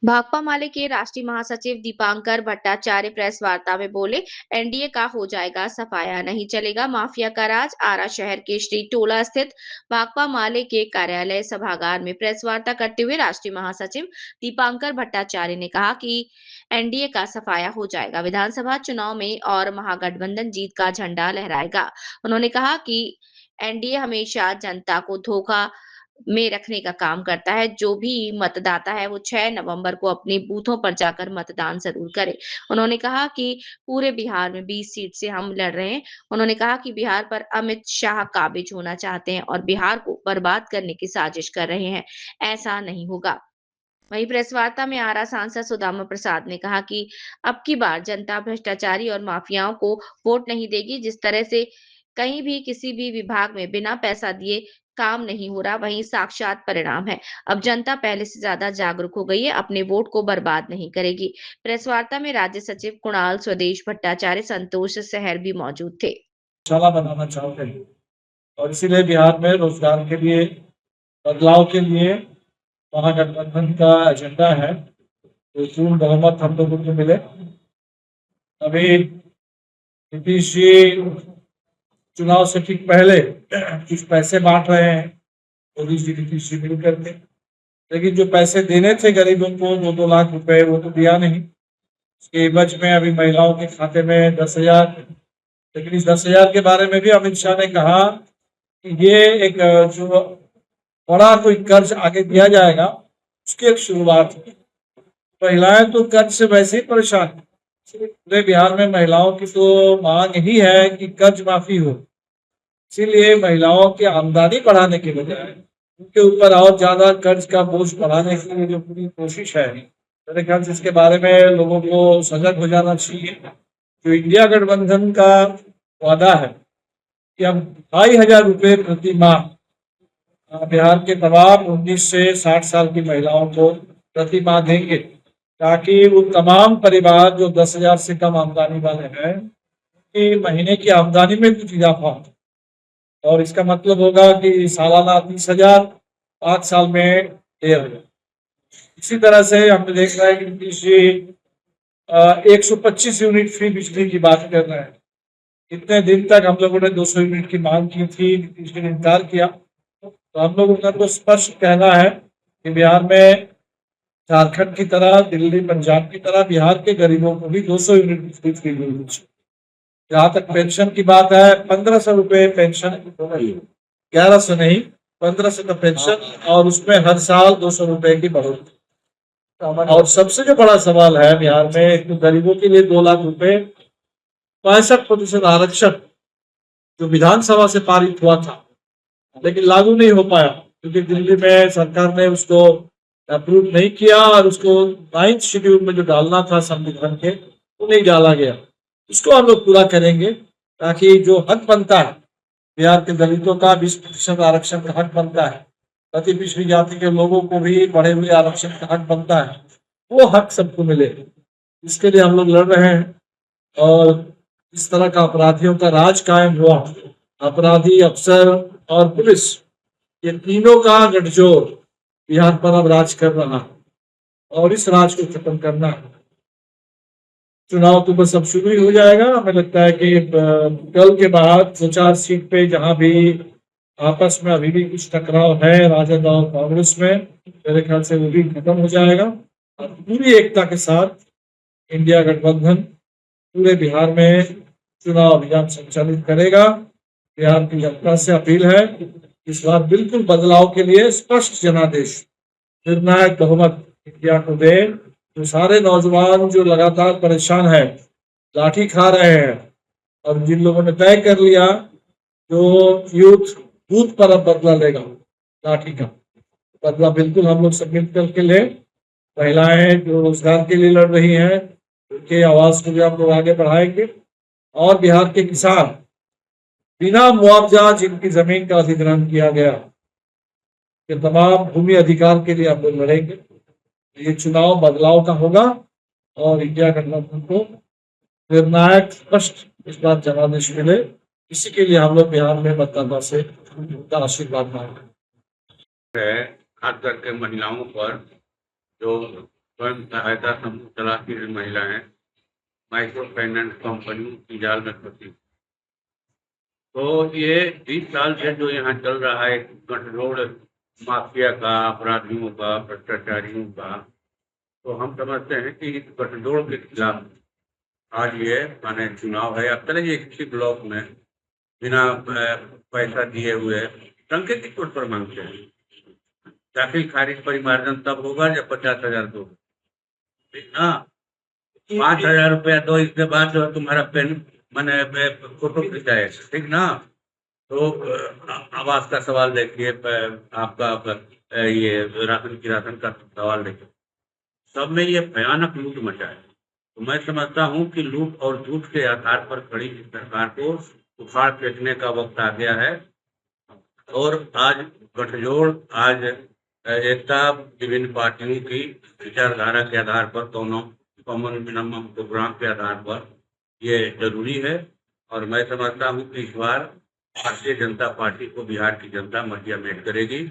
भाकपा माले के राष्ट्रीय महासचिव दीपांकर भट्टाचार्य प्रेस वार्ता में बोले, एनडीए का हो जाएगा सफाया, नहीं चलेगा माफिया का राज। आरा शहर के श्री टोला स्थित भाकपा माले के कार्यालय सभागार में प्रेस वार्ता करते हुए राष्ट्रीय महासचिव दीपांकर भट्टाचार्य ने कहा कि एनडीए का सफाया हो जाएगा, विधानसभा चुनाव में और महागठबंधन जीत का झंडा लहराएगा। उन्होंने कहा कि एनडीए हमेशा जनता को धोखा में रखने का काम करता है। जो भी मतदाता है वो 6 नवंबर को अपने बूथों पर जाकर मतदान जरूर करे। उन्होंने कहा कि पूरे बिहार में 20 सीट से हम लड़ रहे हैं। उन्होंने कहा कि बिहार पर अमित शाह काबिज होना चाहते हैं और बिहार को बर्बाद करने की साजिश कर रहे हैं। ऐसा नहीं होगा। वहीं प्रेस वार्ता में आरा सांसद सुदामा प्रसाद ने कहा कि अब की बार जनता भ्रष्टाचारी और माफियाओं को वोट नहीं देगी। जिस तरह से कहीं भी किसी भी विभाग में बिना पैसा दिए काम नहीं हो रहा, वही साक्षात परिणाम है। अब जनता पहले से ज्यादा जागरूक हो गई है, अपने वोट को बर्बाद नहीं करेगी। प्रेस वार्ता में राज्य सचिव कुणाल स्वदेश भट्टाचार्य, संतोष सहर भी मौजूद थे। शाला बनाना चाहते हैं और इसीलिए बिहार में रोजगार के लिए, बदलाव के लिए महागठबंधन का एजेंडा है। तो पूर्ण बहुमत हम लोगों को मिले। अभी नीतीश जी चुनाव से ठीक पहले कुछ पैसे बांट रहे हैं मोदी जी नीतीश जी मिल करके, लेकिन जो पैसे देने थे गरीबों को 2-2 लाख रुपए, वो तो दिया नहीं। उसके एवज में अभी महिलाओं के खाते में 10,000, लेकिन इस 10,000 के बारे में भी अमित शाह ने कहा कि ये एक जो बड़ा कोई कर्ज आगे दिया जाएगा उसकी एक शुरुआत है। महिलाएं तो कर्ज से वैसे ही परेशान है। पूरे बिहार में महिलाओं की तो मांग ही है कि कर्ज माफी हो। इसीलिए महिलाओं की आमदनी बढ़ाने के बजाय उनके ऊपर और ज्यादा कर्ज का बोझ बढ़ाने के लिए जो पूरी कोशिश है, मेरे ख्याल से इसके बारे में लोगों को सजग हो जाना चाहिए। जो इंडिया गठबंधन का वादा है कि हम 2,500 रुपये प्रति माह बिहार के तमाम 19 से 60 साल की महिलाओं को प्रति माह देंगे, ताकि वो तमाम परिवार जो 10,000 से कम आमदनी वाले हैं कि महीने की आमदनी में कुछ इजाफा हो। और इसका मतलब होगा कि सालाना 30,000, 5 साल में 1,500। इसी तरह से हम देख रहे हैं कि नीतीश जी 125 यूनिट फ्री बिजली की बात कर रहे हैं। इतने दिन तक हम लोगों ने 200 यूनिट की मांग की थी, नीतीश जी ने इनकार किया। तो हम लोगों का तो स्पष्ट कहना है कि बिहार में झारखंड की तरह, दिल्ली पंजाब की तरह बिहार के गरीबों को भी 200 यूनिट बिजली फ्री मिलनी चाहिए। जहाँ तक पेंशन की बात है, 1,500 रुपए पेंशन, 1,100 नहीं 1,500 का पेंशन, और उसमें हर साल 200 रुपए की बढ़ोतरी। और सबसे जो बड़ा सवाल है बिहार में, एक तो गरीबों के लिए 2 लाख रुपए, 65% आरक्षण जो विधानसभा से पारित हुआ था लेकिन लागू नहीं हो पाया, क्योंकि दिल्ली में सरकार ने उसको अप्रूव नहीं किया और उसको 9th शेड्यूल में जो डालना था संविधान के, वो नहीं डाला गया। उसको हम लोग पूरा करेंगे ताकि जो हक बनता है बिहार के दलितों का, 20% आरक्षण का हक बनता है, अति पिछड़ी जाति के लोगों को भी बढ़े हुए आरक्षण का हक बनता है, वो हक सबको मिले। इसके लिए हम लोग लड़ रहे हैं। और इस तरह का अपराधियों का राज कायम हुआ, अपराधी, अफसर और पुलिस, ये तीनों का गठजोड़ बिहार पर अब राज कर रहा है और इस राज को खत्म करना है। चुनाव तो बस अब शुरू ही हो जाएगा। हमें लगता है कि कल के बाद 2-4 सीट पे जहां भी आपस में अभी भी कुछ टकराव है राजद और कांग्रेस में, मेरे ख्याल से वो भी खत्म हो जाएगा और पूरी एकता के साथ इंडिया गठबंधन पूरे बिहार में चुनाव अभियान संचालित करेगा। बिहार की जनता से अपील है, इस बार बिल्कुल बदलाव के लिए स्पष्ट जनादेश, निर्णायक बहुमत इंडिया को दे। जो सारे नौजवान जो लगातार परेशान है, लाठी खा रहे हैं, और जिन लोगों ने तय कर लिया जो यूथ बूथ पर अब बदला लेगा, लाठी का बदला बिल्कुल हम लोग सब मिल करके ले। महिलाएं जो रोजगार के लिए लड़ रही हैं, उनके आवाज को भी हम लोग आगे बढ़ाएंगे। और बिहार के किसान बिना मुआवजा जिनकी जमीन का अधिग्रहण किया गया, कि तमाम भूमि अधिकार के लिए हम लोग लड़ेंगे। ये चुनाव बदलाव का होगा और इंडिया गठबंधन को निर्णायक स्पष्ट इस बार जनादेश मिले, इसी के लिए हम लोग बिहार में मतदाता से उनका आशीर्वाद मांगे। है खास करके महिलाओं पर जो स्वयं सहायता समूह चलाती हुई महिलाएं माइक्रो फाइनेंस कंपनियों की जाल में फंसी। तो ये 20 साल से जो यहाँ चल रहा है गठजोड़ माफिया का, अपराधियों का, भ्रष्टाचारियों का, तो हम समझते हैं कि इस गठजोड़ के खिलाफ आज ये माने चुनाव है। अब चले किसी ब्लॉक में बिना पैसा दिए हुए टंके की तौर पर मांगते हैं। दाखिल खारिज परिमार्जन तब होगा जब 50,000 दो, ठीक ना? 5,000 रुपया दो, इसके बाद जो तुम्हारा पेन मैंने फोटो खिंचाए, ठीक ना? तो आवास का सवाल देखिए, आपका ये राशन का सवाल देखिए, सब में ये भयानक लूट मचा है। तो मैं समझता हूँ कि लूट और झूठ के आधार पर खड़ी इस सरकार को उखाड़ फेंकने का वक्त आ गया है। और आज गठजोड़, आज एकता विभिन्न पार्टियों की विचारधारा के आधार पर, दोनों कॉमन मिनिमम प्रोग्राम के आधार पर ये जरूरी है। और मैं समझता हूँ कि इस बार भारतीय जनता पार्टी को बिहार की जनता मध्य में करेगी।